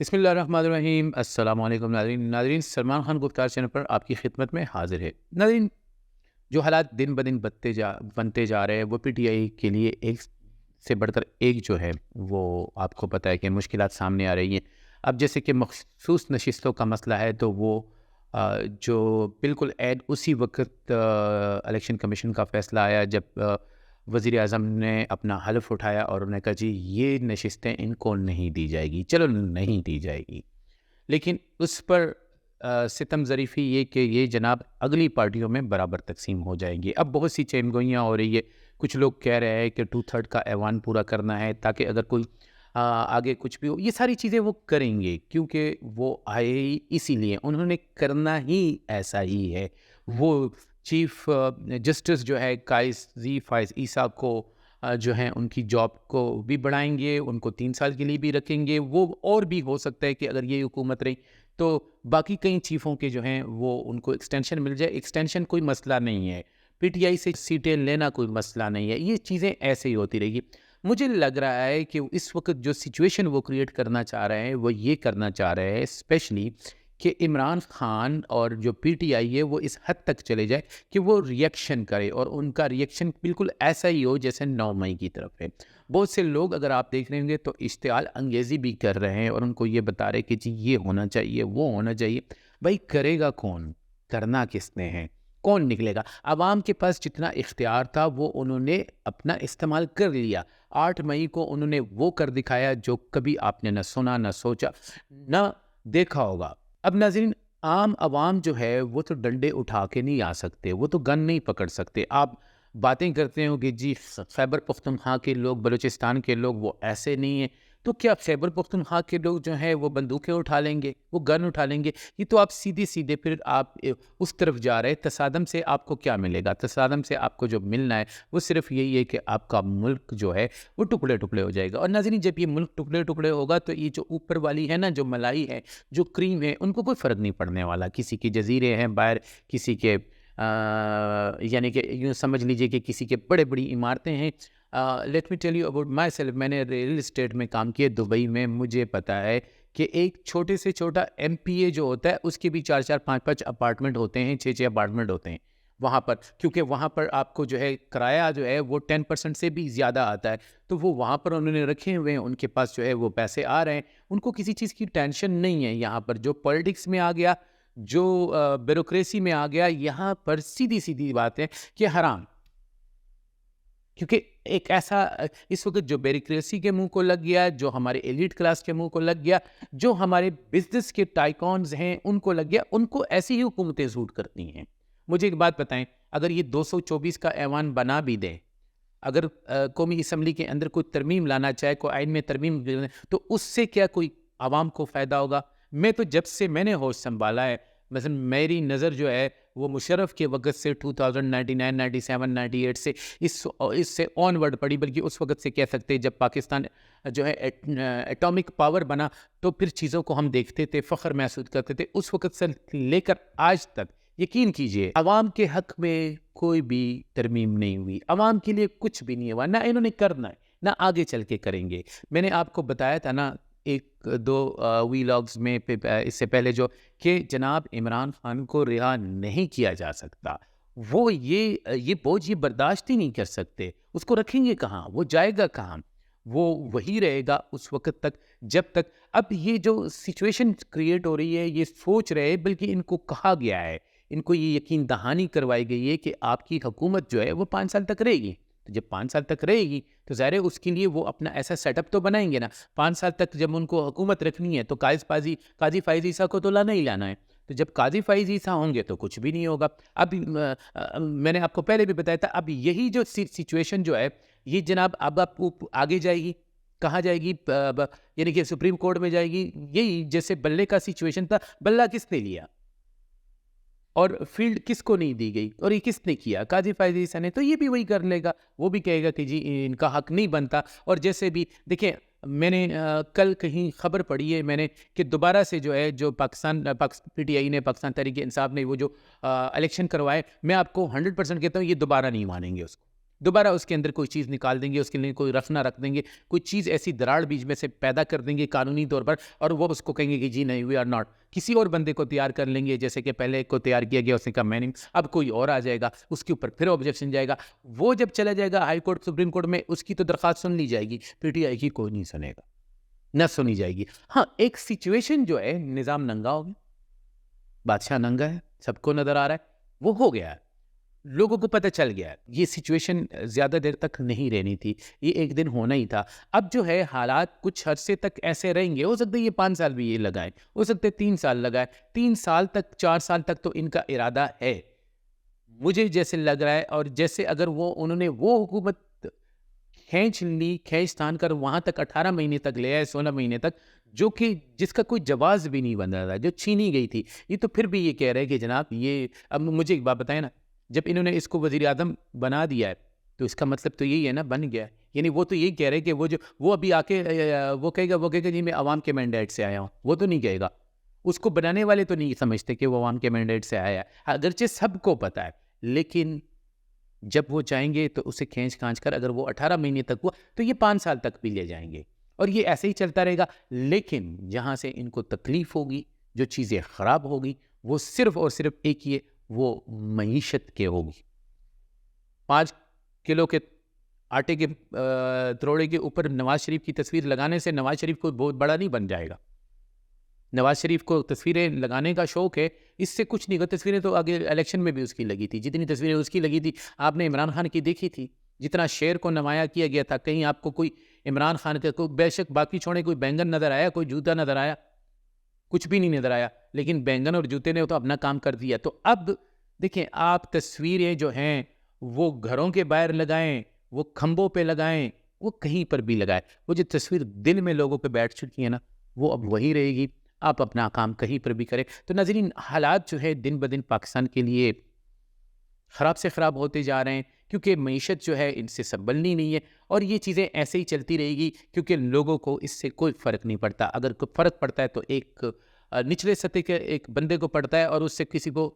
بسم اللہ الرحمن الرحیم۔ السلام علیکم ناظرین سلمان خان گفتار چینل پر آپ کی خدمت میں حاضر ہے۔ ناظرین، جو حالات دن بدن بنتے جا رہے ہیں وہ پی ٹی آئی کے لیے ایک سے بڑھ کر ایک جو ہے وہ آپ کو پتہ ہے کہ مشکلات سامنے آ رہی ہیں۔ اب جیسے کہ مخصوص نشستوں کا مسئلہ ہے تو وہ جو بالکل اسی وقت الیکشن کمیشن کا فیصلہ آیا جب وزیر اعظم نے اپنا حلف اٹھایا اور انہوں نے کہا جی یہ نشستیں ان کو نہیں دی جائے گی، چلو نہیں دی جائے گی، لیکن اس پر ستم ظریفی یہ کہ یہ جناب اگلی پارٹیوں میں برابر تقسیم ہو جائیں گی۔ اب بہت سی چین گوئیاں ہو رہی ہے، کچھ لوگ کہہ رہے ہیں کہ 2/3 کا ایوان پورا کرنا ہے تاکہ اگر کوئی آگے کچھ بھی ہو، یہ ساری چیزیں وہ کریں گے کیونکہ وہ آئے ہی اسی لیے، انہوں نے کرنا ہی ایسا ہی ہے۔ وہ چیف جسٹس جو ہے قاضی فائز عیسیٰ کو جو ہیں ان کی جاب کو بھی بڑھائیں گے، ان کو 3 سال کے لیے بھی رکھیں گے۔ وہ اور بھی ہو سکتا ہے کہ اگر یہ حکومت رہی تو باقی کئی چیفوں کے جو ہیں وہ ان کو ایکسٹینشن مل جائے۔ ایکسٹینشن کوئی مسئلہ نہیں ہے، پی ٹی آئی سے سیٹیں لینا کوئی مسئلہ نہیں ہے، یہ چیزیں ایسے ہی ہوتی رہے گی۔ مجھے لگ رہا ہے کہ اس وقت جو سچویشن وہ کریٹ کرنا چاہ رہے ہیں وہ یہ کرنا چاہ رہے ہیں اسپیشلی کہ عمران خان اور جو پی ٹی آئی ہے وہ اس حد تک چلے جائے کہ وہ ریئیکشن کرے اور ان کا ریئیکشن بالکل ایسا ہی ہو جیسے 9 مئی کی طرف ہے۔ بہت سے لوگ اگر آپ دیکھ رہے ہوں گے تو اشتعال انگیزی بھی کر رہے ہیں اور ان کو یہ بتا رہے کہ جی یہ ہونا چاہیے، وہ ہونا چاہیے۔ بھائی کرے گا کون؟ کرنا کس نے ہے؟ کون نکلے گا؟ عوام کے پاس جتنا اختیار تھا وہ انہوں نے اپنا استعمال کر لیا۔ 8 مئی کو انہوں نے وہ کر دکھایا جو کبھی آپ نے نہ سنا، نہ سوچا، نہ دیکھا ہوگا۔ اب ناظرین، عام عوام جو ہے وہ تو ڈنڈے اٹھا کے نہیں آ سکتے، وہ تو گن نہیں پکڑ سکتے۔ آپ باتیں کرتے ہو کہ جی خیبر پختونخوا کے لوگ، بلوچستان کے لوگ وہ ایسے نہیں ہیں، تو کیا خیبر پختونخوا کے لوگ جو ہیں وہ بندوقیں اٹھا لیں گے، وہ گن اٹھا لیں گے؟ یہ تو آپ سیدھے پھر آپ اس طرف جا رہے۔ تصادم سے آپ کو کیا ملے گا؟ تصادم سے آپ کو جو ملنا ہے وہ صرف یہی ہے کہ آپ کا ملک جو ہے وہ ٹکڑے ٹکڑے ہو جائے گا۔ اور ناظرین، جب یہ ملک ٹکڑے ٹکڑے ہوگا تو یہ جو اوپر والی ہے نا، جو ملائی ہے، جو کریم ہے، ان کو کوئی فرق نہیں پڑنے والا۔ کسی کے جزیرے ہیں باہر، کسی کے یعنی کہ یوں سمجھ لیجئے کہ کسی کے بڑے بڑی عمارتیں ہیں۔ Let me tell you about my self, میں نے ریئل اسٹیٹ میں کام کیا دبئی میں۔ مجھے پتہ ہے کہ ایک چھوٹے سے چھوٹا ایم پی اے جو ہوتا ہے اس کے بھی 4 5 اپارٹمنٹ ہوتے ہیں، 6 اپارٹمنٹ ہوتے ہیں وہاں پر، کیونکہ وہاں پر آپ کو جو ہے کرایہ جو ہے وہ 10% سے بھی زیادہ آتا ہے، تو وہ وہاں پر انہوں نے رکھے ہوئے ہیں، ان کے پاس جو ہے وہ پیسے آ رہے ہیں، ان کو کسی چیز کی ٹینشن نہیں ہے۔ یہاں پر جو پولیٹکس میں آ گیا، جو بیوروکریسی میں آ گیا، یہاں پر سیدھی بات ہے کہ حرام، کیونکہ ایک ایسا اس وقت جو بیوروکریسی کے منہ کو لگ گیا، جو ہمارے ایلیٹ کلاس کے منہ کو لگ گیا، جو ہمارے بزنس کے ٹائکونز ہیں ان کو لگ گیا، ان کو ایسی ہی حکومتیں سوٹ کرتی ہیں۔ مجھے ایک بات بتائیں، اگر یہ 224 کا ایوان بنا بھی دے، اگر قومی اسمبلی کے اندر کوئی ترمیم لانا چاہے، کوئی آئین میں ترمیم، تو اس سے کیا کوئی عوام کو فائدہ ہوگا؟ میں تو جب سے میں نے ہوش سنبھالا ہے، مثلا میری نظر جو ہے وہ مشرف کے وقت سے 2099 97 98 سے اس سے آن ورڈ پڑی، بلکہ اس وقت سے کہہ سکتے جب پاکستان جو ہے ایٹامک پاور بنا تو پھر چیزوں کو ہم دیکھتے تھے، فخر محسوس کرتے تھے۔ اس وقت سے لے کر آج تک یقین کیجئے عوام کے حق میں کوئی بھی ترمیم نہیں ہوئی، عوام کے لیے کچھ بھی نہیں ہوا، نہ انہوں نے کرنا ہے، نہ آگے چل کے کریں گے۔ میں نے آپ کو بتایا تھا نا 1-2 ویلاگز میں اس سے پہلے جو کہ جناب عمران خان کو رہا نہیں کیا جا سکتا، وہ یہ بوجھ یہ برداشت ہی نہیں کر سکتے، اس کو رکھیں گے کہاں؟ وہ جائے گا کہاں؟ وہ وہی رہے گا اس وقت تک جب تک۔ اب یہ جو سچویشن کریٹ ہو رہی ہے، یہ سوچ رہے، بلکہ ان کو کہا گیا ہے، ان کو یہ یقین دہانی کروائی گئی ہے کہ آپ کی حکومت جو ہے وہ 5 سال تک رہے گی۔ تو جب 5 سال تک رہے گی تو ظاہر ہے اس کے لیے وہ اپنا ایسا سیٹ اپ تو بنائیں گے نا۔ 5 سال تک جب ان کو حکومت رکھنی ہے تو قاضی فائز عیسیٰ کو تو لانا ہی لانا ہے، تو جب قاضی فائز عیسیٰ ہوں گے تو کچھ بھی نہیں ہوگا۔ اب میں نے آپ کو پہلے بھی بتایا تھا، اب یہی جو سچویشن جو ہے یہ جناب اب آپ آگے جائے گی، کہاں جائے گی؟ یعنی کہ سپریم کورٹ میں جائے گی۔ یہی جیسے بلے کا سچویشن تھا، بلہ کس نے لیا اور فیلڈ کس کو نہیں دی گئی، اور یہ کس نے کیا؟ قاضی فائز عیسیٰ نے۔ تو یہ بھی وہی کر لے گا، وہ بھی کہے گا کہ جی ان کا حق نہیں بنتا۔ اور جیسے بھی دیکھیں، میں نے کل کہیں خبر پڑھی ہے میں نے کہ دوبارہ سے جو ہے جو پی ٹی آئی نے، پاکستان تحریک انصاف نے وہ جو الیکشن کروائے، میں آپ کو 100% کہتا ہوں یہ دوبارہ نہیں مانیں گے اس کو، دوبارہ اس کے اندر کوئی چیز نکال دیں گے، اس کے لیے کوئی رکھ نہ رکھ دیں گے، کوئی چیز ایسی دراڑ بیچ میں سے پیدا کر دیں گے قانونی طور پر، اور وہ اس کو کہیں گے کہ جی نہیں وی آر ناٹ، کسی اور بندے کو تیار کر لیں گے، جیسے کہ پہلے ایک کو تیار کیا گیا، اس نے کہا میں نہیں، اب کوئی اور آ جائے گا، اس کے اوپر پھر آبجیکشن جائے گا، وہ جب چلا جائے گا ہائی کورٹ سپریم کورٹ میں، اس کی تو درخواست سن لی جائے گی، پی ٹی آئی کی کوئی نہیں سنے گا، نہ سنی جائے گی۔ ہاں ایک سچویشن جو ہے، نظام ننگا ہو گیا، بادشاہ ننگا ہے، سب کو نظر آ رہا ہے، وہ ہو گیا ہے، لوگوں کو پتہ چل گیا ہے، یہ سچویشن زیادہ دیر تک نہیں رہنی تھی، یہ ایک دن ہونا ہی تھا۔ اب جو ہے حالات کچھ عرصے تک ایسے رہیں گے، ہو سکتا ہے یہ 5 سال بھی یہ لگائیں، ہو سکتا ہے 3 سال لگائیں، 3 سال تک 4 سال تک تو ان کا ارادہ ہے، مجھے جیسے لگ رہا ہے، اور جیسے اگر انہوں نے وہ حکومت کھینچ تان کر وہاں تک 18 مہینے تک لے آئے، 16 مہینے تک، جو کہ جس کا کوئی جواز بھی نہیں بن رہا تھا، جو چھینی گئی تھی، یہ تو پھر بھی یہ کہہ رہے کہ جناب یہ، اب مجھے ایک بات بتائیں نا، جب انہوں نے اس کو وزیر اعظم بنا دیا ہے تو اس کا مطلب تو یہی ہے نا، بن گیا ہے، یعنی وہ تو یہی کہہ رہے کہ وہ ابھی آ کے وہ کہے گا جی میں عوام کے مینڈیٹ سے آیا ہوں، وہ تو نہیں کہے گا، اس کو بنانے والے تو نہیں سمجھتے کہ وہ عوام کے مینڈیٹ سے آیا ہے، اگرچہ سب کو پتہ ہے، لیکن جب وہ چاہیں گے تو اسے کھینچ کھانچ کر، اگر وہ 18 مہینے تک ہوا تو یہ 5 سال تک بھی لے جائیں گے، اور یہ ایسے ہی چلتا رہے گا۔ لیکن جہاں سے ان کو تکلیف ہوگی، جو چیزیں خراب ہوگی، وہ صرف اور صرف ایک ہی ہے، وہ معیشت کے ہوگی۔ 5 کلو کے آٹے کے تروڑے کے اوپر نواز شریف کی تصویر لگانے سے نواز شریف کو بہت بڑا نہیں بن جائے گا۔ نواز شریف کو تصویریں لگانے کا شوق ہے، اس سے کچھ نہیں، تصویریں تو آگے الیکشن میں بھی اس کی لگی تھی، جتنی تصویریں اس کی لگی تھی آپ نے عمران خان کی دیکھی تھی، جتنا شیر کو نمایاں کیا گیا تھا، کہیں آپ کو کوئی عمران خان کا کوئی، بے شک باقی چھوڑے، کوئی بینگن نظر آیا، کوئی جوتا نظر آیا؟ کچھ بھی نہیں نظر آیا، لیکن بینگن اور جوتے نے تو اپنا کام کر دیا۔ تو اب دیکھیں، آپ تصویریں جو ہیں وہ گھروں کے باہر لگائیں، وہ کھمبوں پہ لگائیں، وہ کہیں پر بھی لگائیں، وہ جو تصویر دل میں لوگوں پہ بیٹھ چکی ہے نا، وہ اب وہی رہے گی، آپ اپنا کام کہیں پر بھی کریں۔ تو ناظرین، حالات جو ہے دن بدن پاکستان کے لیے خراب سے خراب ہوتے جا رہے ہیں، کیونکہ معیشت جو ہے ان سے سنبھلنی نہیں ہے، اور یہ چیزیں ایسے ہی چلتی رہے گی، کیونکہ لوگوں کو اس سے کوئی فرق نہیں پڑتا، اگر کوئی فرق پڑتا ہے تو ایک نچلے سطح کے ایک بندے کو پڑتا ہے، اور اس سے کسی کو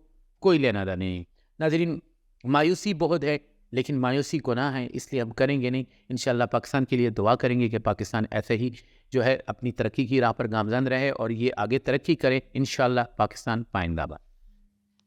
کوئی لینا دینا نہیں۔ ناظرین، مایوسی بہت ہے، لیکن مایوسی گناہ ہے، اس لیے ہم کریں گے نہیں۔ انشاءاللہ پاکستان کے لیے دعا کریں گے کہ پاکستان ایسے ہی جو ہے اپنی ترقی کی راہ پر گامزن رہے، اور یہ آگے ترقی کرے، انشاءاللہ پاکستان پائندہ باد۔